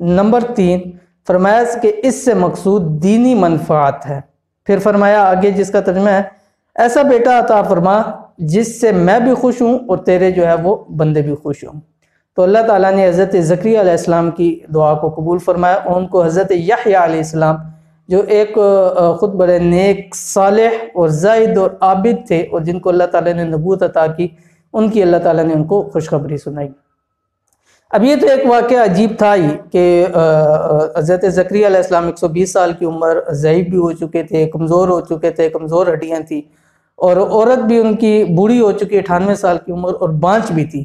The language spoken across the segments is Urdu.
نمبر 3 فرمایا کہ اس سے مقصود دینی منفعت ہے۔ پھر فرمایا آگے جس کا ترجمہ ہے ایسا بیٹا عطا فرما جس سے میں بھی خوش ہوں اور تیرے جو ہے وہ بندے بھی خوش ہوں۔ تو اللہ تعالیٰ نے حضرت زکریا علیہ السلام کی دعا کو قبول فرمایا اور ان کو حضرت یحییٰ علیہ السلام جو ایک خود بڑے نیک، صالح اور زاہد اور عابد تھے اور جن کو اللہ تعالیٰ نے نبوت عطا کی، ان کی اللہ تعالیٰ نے ان کو خوشخبری سنائی۔ اب یہ تو ایک واقعہ عجیب تھا ہی کہ حضرت زکریا علیہ السلام 120 سال کی عمر، ضعیف بھی ہو چکے تھے، کمزور ہو چکے تھے، کمزور ہڈیاں تھیں، اور عورت بھی ان کی بوڑھی ہو چکی 98 سال کی عمر اور بانجھ بھی تھی،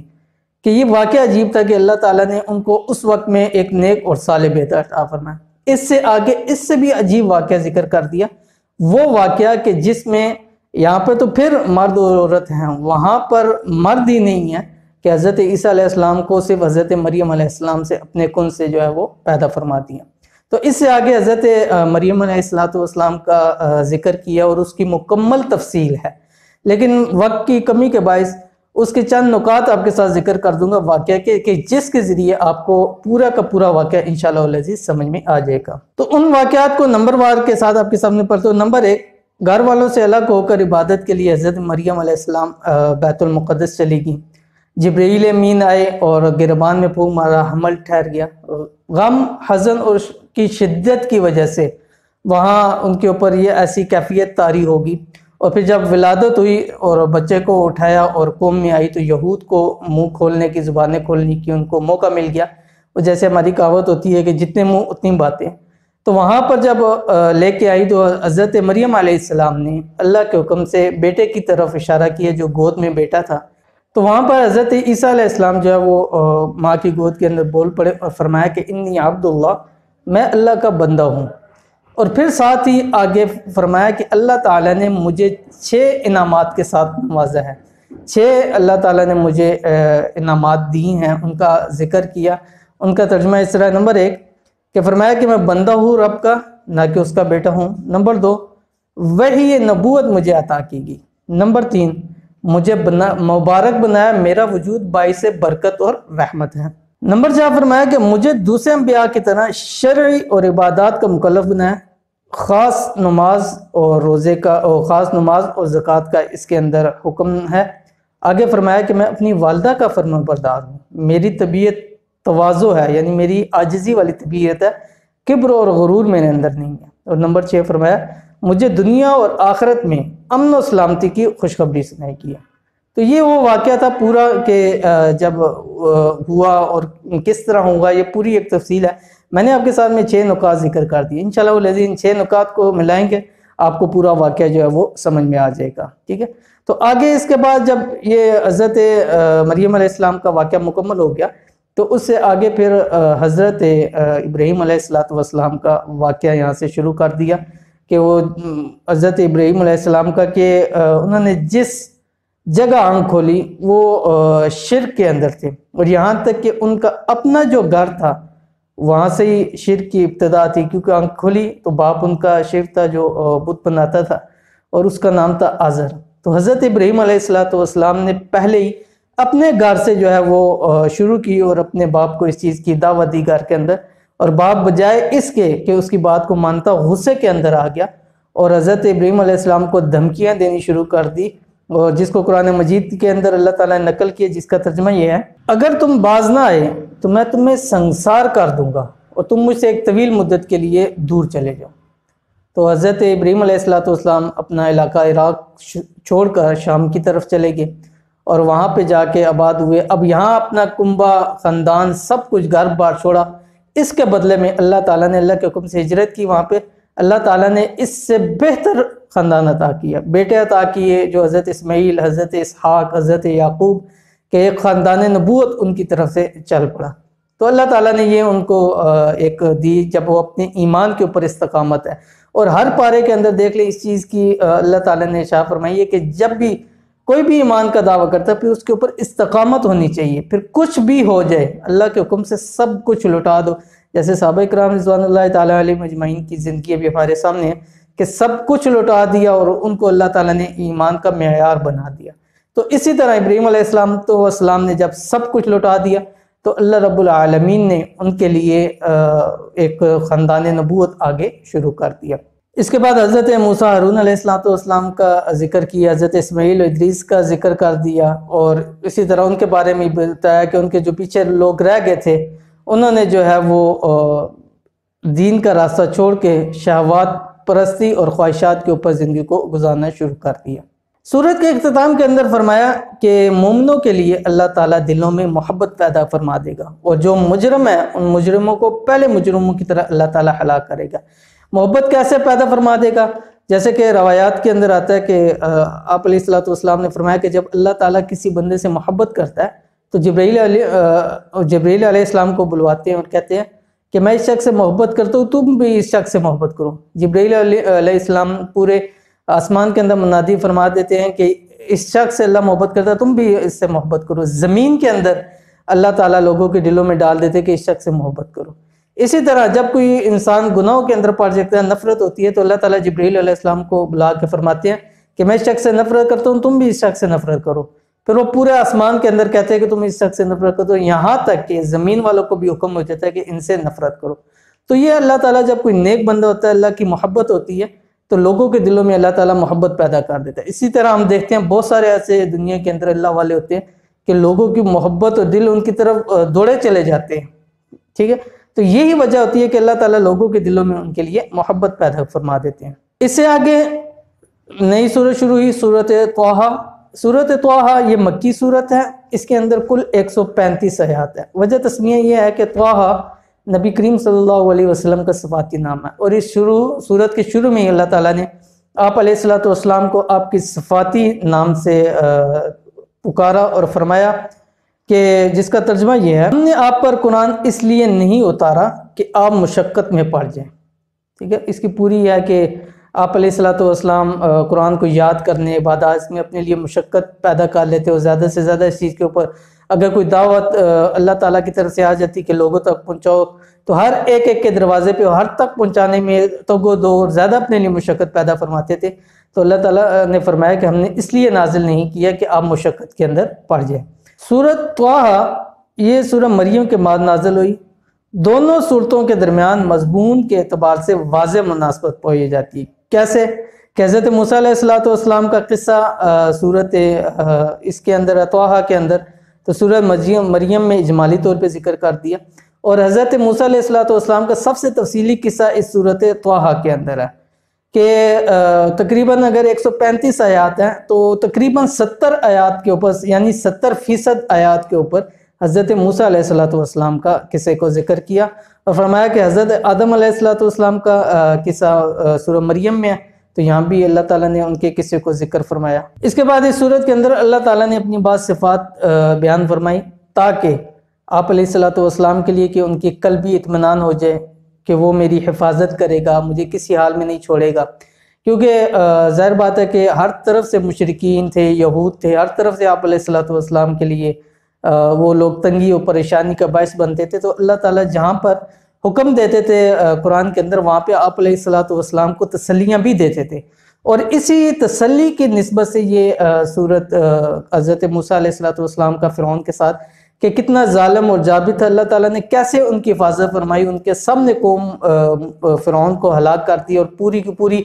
کہ یہ واقعہ عجیب تھا کہ اللہ تعالیٰ نے ان کو اس وقت میں ایک نیک اور صالح بیٹا عطا فرمایا۔ اس سے آگے اس سے بھی عجیب واقعہ ذکر کر دیا، وہ واقعہ کہ جس میں یہاں پہ تو پھر مرد اور عورت ہیں، وہاں پر مرد ہی نہیں ہے کہ حضرت عیسیٰ علیہ السلام کو صرف حضرت مریم علیہ السلام سے اپنے کن سے جو ہے وہ پیدا فرما دیا۔ تو اس سے آگے حضرت مریم علیہ السلام کا ذکر کیا اور اس کی مکمل تفصیل ہے، لیکن وقت کی کمی کے باعث اس کے چند نکات آپ کے ساتھ ذکر کر دوں گا واقعہ کے، کہ جس کے ذریعے آپ کو پورا کا پورا واقعہ انشاءاللہ العزیز سمجھ میں آ جائے گا۔ تو ان واقعات کو نمبر وار کے ساتھ آپ کے سامنے پڑھتا ہوں۔ نمبر 1، گھر والوں سے الگ ہو کر عبادت کے لیے حضرت مریم علیہ السلام بیت المقدس چلی گئیں۔ جبرائیل امین آئے اور گربان میں پھونک مارا، حمل ٹھہر گیا۔ غم، حزن اور کی شدت کی وجہ سے وہاں ان کے اوپر یہ ایسی کیفیت طاری ہوگی، اور پھر جب ولادت ہوئی اور بچے کو اٹھایا اور قوم میں آئی تو یہود کو منہ کھولنے کی، زبانیں کھولنے کی ان کو موقع مل گیا، اور جیسے ہماری کہاوت ہوتی ہے کہ جتنے منہ اتنی باتیں۔ تو وہاں پر جب لے کے آئی تو حضرت مریم علیہ السلام نے اللہ کے حکم سے بیٹے کی طرف اشارہ کیا جو گود میں بیٹا تھا۔ تو وہاں پر حضرت عیسیٰ علیہ السلام جو ہے وہ ماں کی گود کے اندر بول پڑے اور فرمایا کہ انی عبد اللہ، میں اللہ کا بندہ ہوں۔ اور پھر ساتھ ہی آگے فرمایا کہ اللہ تعالیٰ نے مجھے 6 انعامات کے ساتھ نوازا ہے، 6 اللہ تعالیٰ نے مجھے انعامات دی ہیں، ان کا ذکر کیا۔ ان کا ترجمہ اس طرح، نمبر 1 کہ فرمایا کہ میں بندہ ہوں رب کا، نہ کہ اس کا بیٹا ہوں۔ نمبر 2، وحی نبوت مجھے عطا کی گئی۔ نمبر 3، مجھے مبارک بنایا، میرا وجود باعث برکت اور رحمت ہے۔ نمبر 4 فرمایا کہ مجھے دوسرے انبیاء کی طرح شرعی اور عبادات کا مکلف بنایا، خاص نماز اور روزے کا، اور خاص نماز اور زکوٰۃ کا اس کے اندر حکم ہے۔ آگے فرمایا کہ میں اپنی والدہ کا فرمانبردار ہوں، میری طبیعت تواضع ہے، یعنی میری عاجزی والی طبیعت ہے، کبر اور غرور میرے اندر نہیں ہے۔ اور نمبر 6 فرمایا مجھے دنیا اور آخرت میں امن و سلامتی کی خوشخبری سنائی کی ہے۔ تو یہ وہ واقعہ تھا پورا کہ جب ہوا اور کس طرح ہوگا، یہ پوری ایک تفصیل ہے۔ میں نے آپ کے ساتھ میں 6 نکات ذکر کر دی، انشاءاللہ العزیز ان 6 نکات کو ملائیں گے آپ کو پورا واقعہ جو ہے وہ سمجھ میں آ جائے گا، ٹھیک ہے۔ تو آگے اس کے بعد جب یہ حضرت مریم علیہ السلام کا واقعہ مکمل ہو گیا تو اس سے آگے پھر حضرت ابراہیم علیہ السلام کا واقعہ یہاں سے شروع کر دیا کہ وہ حضرت ابراہیم علیہ السلام کا کہ انہوں نے جس جگہ آنکھ کھولی وہ شرک کے اندر تھے، اور یہاں تک کہ ان کا اپنا جو گھر تھا وہاں سے ہی شرک کی ابتدا تھی، کیونکہ آنکھ کھولی تو باپ ان کا شرک تھا جو بت بناتا تھا اور اس کا نام تھا آزر۔ تو حضرت ابراہیم علیہ السلام نے پہلے ہی اپنے گھر سے جو ہے وہ شروع کی اور اپنے باپ کو اس چیز کی دعوت دی گھر کے اندر، اور باپ بجائے اس کے کہ اس کی بات کو مانتا غصے کے اندر آ گیا اور حضرت ابراہیم علیہ السلام کو دھمکیاں دینی شروع کر دی، اور جس کو قرآن مجید کے اندر اللہ تعالیٰ نے نقل کیا، جس کا ترجمہ یہ ہے اگر تم باز نہ آئے تو میں تمہیں سنسار کر دوں گا اور تم مجھ سے ایک طویل مدت کے لیے دور چلے جاؤ۔ تو حضرت ابراہیم علیہ السلام اپنا علاقہ عراق چھوڑ کر شام کی طرف چلے گئے اور وہاں پہ جا کے آباد ہوئے۔ اب یہاں اپنا کنبہ، خاندان، سب کچھ گھر بار چھوڑا، اس کے بدلے میں اللہ تعالیٰ نے اللہ کے حکم سے ہجرت کی۔ وہاں پہ اللہ تعالیٰ نے اس سے بہتر خاندان عطا کیا، بیٹے عطا کیے جو حضرت اسماعیل، حضرت اسحاق، حضرت یعقوب کہ ایک خاندان نبوت ان کی طرف سے چل پڑا۔ تو اللہ تعالیٰ نے یہ ان کو ایک دی جب وہ اپنے ایمان کے اوپر استقامت ہے، اور ہر پارے کے اندر دیکھ لیں اس چیز کی اللہ تعالیٰ نے اشارہ فرمائی ہے کہ جب بھی کوئی بھی ایمان کا دعویٰ کرتا ہے پھر اس کے اوپر استقامت ہونی چاہیے، پھر کچھ بھی ہو جائے اللہ کے حکم سے سب کچھ لٹا دو، جیسے صحابہ کرام رضوان اللہ تعالیٰ علیہ مجمعین کی زندگی ابھی ہمارے سامنے ہے کہ سب کچھ لٹا دیا اور ان کو اللہ تعالیٰ نے ایمان کا معیار بنا دیا۔ تو اسی طرح ابراہیم علیہ السلام نے جب سب کچھ لٹا دیا تو اللہ رب العالمین نے ان کے لیے ایک خاندان نبوت آگے شروع کر دیا۔ اس کے بعد حضرت موسیٰ ہارون علیہ السلام کا ذکر کیا، حضرت اسماعیل و ادریس کا ذکر کر دیا، اور اسی طرح ان کے بارے میں بتایا کہ ان کے جو پیچھے لوگ رہ گئے تھے انہوں نے جو ہے وہ دین کا راستہ چھوڑ کے شہوات پرستی اور خواہشات کے اوپر زندگی کو گزارنا شروع کر دیا۔ سورت کے اختتام کے اندر فرمایا کہ مومنوں کے لیے اللہ تعالیٰ دلوں میں محبت پیدا فرما دے گا، اور جو مجرم ہیں ان مجرموں کو پہلے مجرموں کی طرح اللہ تعالیٰ ہلاک کرے گا۔ محبت کیسے پیدا فرما دے گا؟ جیسے کہ روایات کے اندر آتا ہے کہ آپ علیہ السلام نے فرمایا کہ جب اللہ تعالیٰ کسی بندے سے محبت کرتا ہے تو جبرائیل علیہ السلام کو بلواتے ہیں اور کہتے ہیں کہ میں اس شخص سے محبت کرتا ہوں، تم بھی اس شخص سے محبت کرو۔ جبرائیل علیہ السلام پورے آسمان کے اندر منادی فرما دیتے ہیں کہ اس شخص سے اللہ محبت کرتا ہے، تم بھی اس سے محبت کرو۔ زمین کے اندر اللہ تعالیٰ لوگوں کے دلوں میں ڈال دیتے کہ اس شخص سے محبت کرو۔ اسی طرح جب کوئی انسان گناہوں کے اندر پڑ جاتا ہے، نفرت ہوتی ہے، تو اللہ تعالیٰ جبرائیل علیہ السلام کو بلا کے فرماتے ہیں کہ میں اس شخص سے نفرت کرتا ہوں، تم بھی اس شخص سے نفرت کرو۔ پھر وہ پورے آسمان کے اندر کہتے ہیں کہ تم اس شخص سے نفرت کرو، یہاں تک کہ زمین والوں کو بھی حکم ہو جاتا ہے کہ ان سے نفرت کرو۔ تو یہ اللہ تعالیٰ جب کوئی نیک بندہ ہوتا ہے، اللہ کی محبت ہوتی ہے، تو لوگوں کے دلوں میں اللہ تعالیٰ محبت پیدا کر دیتا ہے۔ اسی طرح ہم دیکھتے ہیں بہت سارے ایسے دنیا کے اندر اللہ والے ہوتے ہیں کہ لوگوں کی محبت اور دل ان کی طرف دوڑے چلے جاتے ہیں، ٹھیک ہے۔ تو یہی وجہ ہوتی ہے کہ اللہ تعالیٰ لوگوں کے دلوں میں ان کے لیے محبت پیدا فرما دیتے ہیں۔ اس سے آگے نئی سورت شروع ہوئی، سورت طٰہٰ۔ سورت طٰہٰ یہ مکی سورت ہے، اس کے اندر کل 135 آیات ہے۔ وجہ تسمیہ یہ ہے کہ طٰہٰ نبی کریم صلی اللہ علیہ وسلم کا صفاتی نام ہے، اور اس سورت کے شروع میں ہی اللہ تعالیٰ نے آپ علیہ السلام کو آپ کی صفاتی نام سے پکارا اور فرمایا کہ جس کا ترجمہ یہ ہے، ہم نے آپ پر قرآن اس لیے نہیں اتارا کہ آپ مشقت میں پڑ جائیں، ٹھیک ہے۔ اس کی پوری یہ ہے کہ آپ علیہ السلام قرآن کو یاد کرنے عبادات میں اپنے لیے مشقت پیدا کر لیتے، اور زیادہ سے زیادہ اس چیز کے اوپر اگر کوئی دعوت اللہ تعالیٰ کی طرف سے آ جاتی کہ لوگوں تک پہنچاؤ، تو ہر ایک کے دروازے پہ ہر تک پہنچانے میں تگ و دو اور زیادہ اپنے لیے مشقت پیدا فرماتے تھے۔ تو اللہ تعالیٰ نے فرمایا کہ ہم نے اس لیے نازل نہیں کیا کہ آپ مشقت کے اندر پڑ جائیں۔ سورت طٰہٰ یہ سورہ مریم کے بعد نازل ہوئی۔ دونوں صورتوں کے درمیان مضمون کے اعتبار سے واضح مناسبت پائی جاتی ہے۔ کیسے؟ کہ حضرت موسیٰ علیہ السلام کا قصہ سورت اس کے اندر طٰہٰ کے اندر، تو سورہ مریم میں اجمالی طور پہ ذکر کر دیا، اور حضرت موسیٰ علیہ السلام کا سب سے تفصیلی قصہ اس سورت طٰہٰ کے اندر ہے کہ تقریباً اگر 135 آیات ہیں تو تقریباً 70 آیات کے اوپر، یعنی 70% آیات کے اوپر حضرت موسیٰ علیہ السلام کا قصے کو ذکر کیا، اور فرمایا کہ حضرت آدم علیہ السلام کا قصہ سورہ مریم میں ہے، تو یہاں بھی اللہ تعالیٰ نے ان کے قصے کو ذکر فرمایا۔ اس کے بعد اس سورت کے اندر اللہ تعالیٰ نے اپنی بعض صفات بیان فرمائی تاکہ آپ علیہ السلام کے لیے کہ ان کی قلبی اطمینان ہو جائے کہ وہ میری حفاظت کرے گا، مجھے کسی حال میں نہیں چھوڑے گا، کیونکہ ظاہر بات ہے کہ ہر طرف سے مشرکین تھے، یہود تھے، ہر طرف سے آپ علیہ السلام کے لیے وہ لوگ تنگی اور پریشانی کا باعث بنتے تھے۔ تو اللہ تعالیٰ جہاں پر حکم دیتے تھے قرآن کے اندر، وہاں پہ آپ علیہ السلام کو تسلیاں بھی دیتے تھے، اور اسی تسلی کی نسبت سے یہ سورت حضرت موسیٰ علیہ السلام کا فرعون کے ساتھ کہ کتنا ظالم اور جابر تھا، اللہ تعالیٰ نے کیسے ان کی حفاظت فرمائی، ان کے سامنے قوم فرعون کو ہلاک کر دی اور پوری کی پوری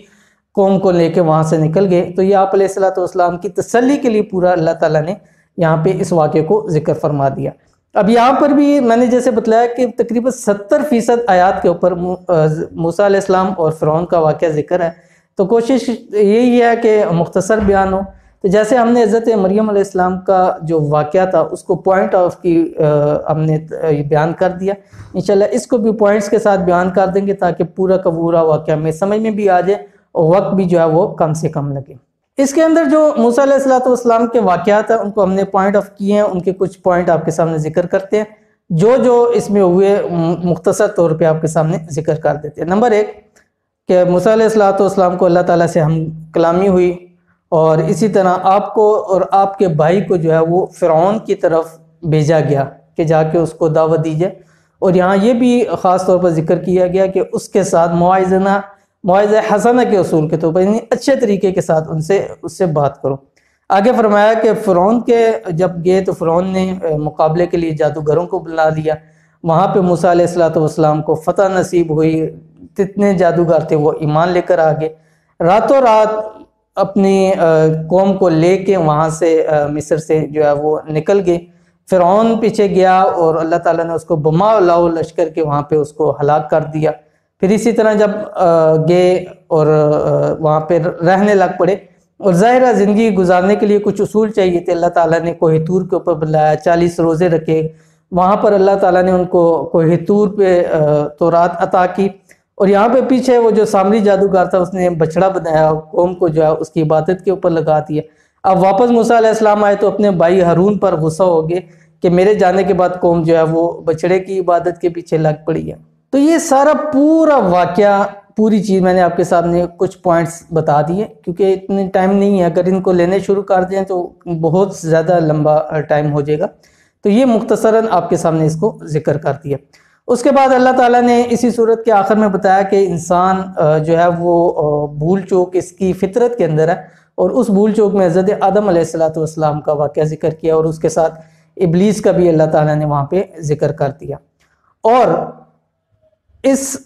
قوم کو لے کے وہاں سے نکل گئے۔ تو یہ آپ علیہ السلام کی تسلی کے لیے پورا اللہ تعالیٰ نے یہاں پہ اس واقعے کو ذکر فرما دیا۔ اب یہاں پر بھی میں نے جیسے بتلایا کہ تقریباً 70% آیات کے اوپر موسیٰ علیہ السلام اور فرعون کا واقعہ ذکر ہے، تو کوشش یہی ہے کہ مختصر بیان ہو۔ تو جیسے ہم نے حضرت مریم علیہ السلام کا جو واقعہ تھا اس کو پوائنٹ آف کی ہم نے بیان کر دیا، انشاءاللہ اس کو بھی پوائنٹس کے ساتھ بیان کر دیں گے تاکہ پورا کا پورا واقعہ میں سمجھ میں بھی آ جائے اور وقت بھی جو ہے وہ کم سے کم لگے۔ اس کے اندر جو موسیٰ علیہ السلام کے واقعات ہیں ان کو ہم نے پوائنٹ آف کیے ہیں، ان کے کچھ پوائنٹ آپ کے سامنے ذکر کرتے ہیں، جو اس میں ہوئے مختصر طور پہ آپ کے سامنے ذکر کر دیتے ہیں۔ نمبر 1 کہ موسیٰ علیہ السلام کو اللہ تعالیٰ سے ہم کلامی ہوئی، اور اسی طرح آپ کو اور آپ کے بھائی کو جو ہے وہ فرعون کی طرف بھیجا گیا کہ جا کے اس کو دعوت دیجئے، اور یہاں یہ بھی خاص طور پر ذکر کیا گیا کہ اس کے ساتھ موعظہ حسنہ کے اصول کے طور پر، یعنی اچھے طریقے کے ساتھ اس سے بات کرو۔ آگے فرمایا کہ فرعون کے جب گئے تو فرعون نے مقابلے کے لیے جادوگروں کو بلا لیا، وہاں پہ موسیٰ علیہ السلام کو فتح نصیب ہوئی، جتنے جادوگر تھے وہ ایمان لے کر آگے، راتوں رات اپنی قوم کو لے کے وہاں سے مصر سے جو ہے وہ نکل گئے۔ فرعون پیچھے گیا اور اللہ تعالیٰ نے اس کو بما لاؤ لشکر کے وہاں پہ اس کو ہلاک کر دیا۔ پھر اسی طرح جب گئے اور وہاں پہ رہنے لگ پڑے، اور ظاہرہ زندگی گزارنے کے لیے کچھ اصول چاہیے تھے، اللہ تعالیٰ نے کوہ طور کے اوپر بلایا، 40 روزے رکھے، وہاں پر اللہ تعالیٰ نے ان کو کوہ طور پہ تورات عطا کی، اور یہاں پہ پیچھے وہ جو سامری جادوگر تھا اس نے بچڑا بنایا، قوم کو جو ہے اس کی عبادت کے اوپر لگا دیا۔ اب واپس موسیٰ علیہ السلام آئے تو اپنے بھائی ہارون پر غصہ ہو گئے کہ میرے جانے کے بعد قوم جو ہے وہ بچڑے کی عبادت کے پیچھے لگ پڑی ہے۔ تو یہ سارا پورا واقعہ، پوری چیز میں نے آپ کے سامنے کچھ پوائنٹس بتا دیے، کیونکہ اتنے ٹائم نہیں ہے، اگر ان کو لینے شروع کر دیں تو بہت زیادہ لمبا ٹائم ہو جائے گا، تو یہ مختصراً آپ کے سامنے اس کو ذکر کر دیا۔ اس کے بعد اللہ تعالیٰ نے اسی صورت کے آخر میں بتایا کہ انسان جو ہے وہ بھول چوک اس کی فطرت کے اندر ہے، اور اس بھول چوک میں حضرت آدم علیہ السلام کا واقعہ ذکر کیا، اور اس کے ساتھ ابلیس کا بھی اللہ تعالیٰ نے وہاں پہ ذکر کر دیا۔ اور اس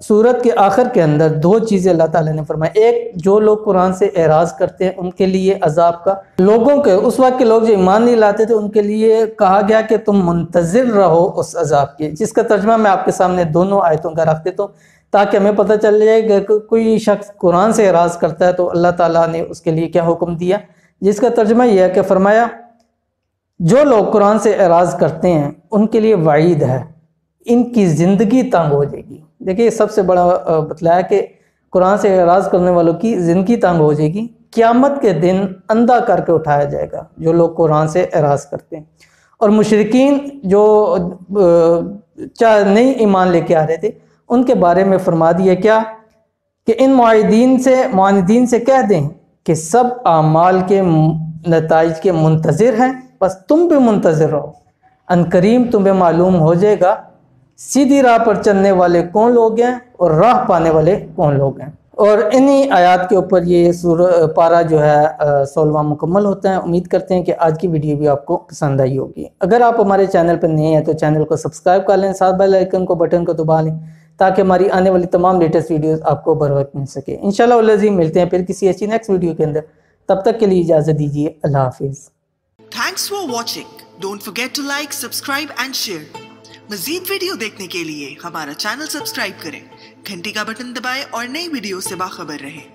سورت کے آخر کے اندر 2 چیزیں اللہ تعالیٰ نے فرمائی، ایک جو لوگ قرآن سے اعراض کرتے ہیں ان کے لیے عذاب کا، لوگوں کے اس وقت کے لوگ جو ایمان نہیں لاتے تھے ان کے لیے کہا گیا کہ تم منتظر رہو اس عذاب کے، جس کا ترجمہ میں آپ کے سامنے دونوں آیتوں کا رکھ دیتا ہوں تاکہ ہمیں پتہ چل جائے کہ کوئی شخص قرآن سے اعراض کرتا ہے تو اللہ تعالیٰ نے اس کے لیے کیا حکم دیا، جس کا ترجمہ یہ ہے کہ فرمایا جو لوگ قرآن سے اعراض کرتے ہیں ان کے لیے وعید ہے، ان کی زندگی تنگ ہو جائے گی۔ دیکھیں سب سے بڑا بتلایا کہ قرآن سے اعراض کرنے والوں کی زندگی تنگ ہو جائے گی، قیامت کے دن اندھا کر کے اٹھایا جائے گا جو لوگ قرآن سے اعراض کرتے ہیں۔ اور مشرکین جو نہیں ایمان لے کے آ رہے تھے ان کے بارے میں فرما دیا کیا کہ ان معاندین سے کہہ دیں کہ سب اعمال کے نتائج کے منتظر ہیں، بس تم بھی منتظر رہو، عنقریب تمہیں معلوم ہو جائے گا سیدھی راہ پر چلنے والے کون لوگ ہیں اور راہ پانے والے کون لوگ ہیں۔ اور انہی آیات کے اوپر یہ پارہ جو ہے 16واں مکمل ہوتا ہے۔ امید کرتے ہیں کہ آج کی ویڈیو بھی آپ کو پسند آئی ہوگی۔ اگر آپ ہمارے چینل پر نئے ہیں تو چینل کو سبسکرائب کر لیں، ساتھ بیل آئیکن کو بٹن کو دبا لیں تاکہ ہماری آنے والی تمام لیٹسٹ ویڈیوز آپ کو بر وقت مل سکے۔ انشاءاللہ العزیز ملتے ہیں پھر کسی ایسی نیکسٹ ویڈیو کے اندر، تب تک کے لیے اجازت دیجیے، اللہ حافظ۔ Thanks for watching. Don't forget to like, subscribe and share. مزید ویڈیو دیکھنے کے لیے ہمارا چینل سبسکرائب کریں، گھنٹی کا بٹن دبائیں اور نئی ویڈیو سے باخبر رہیں۔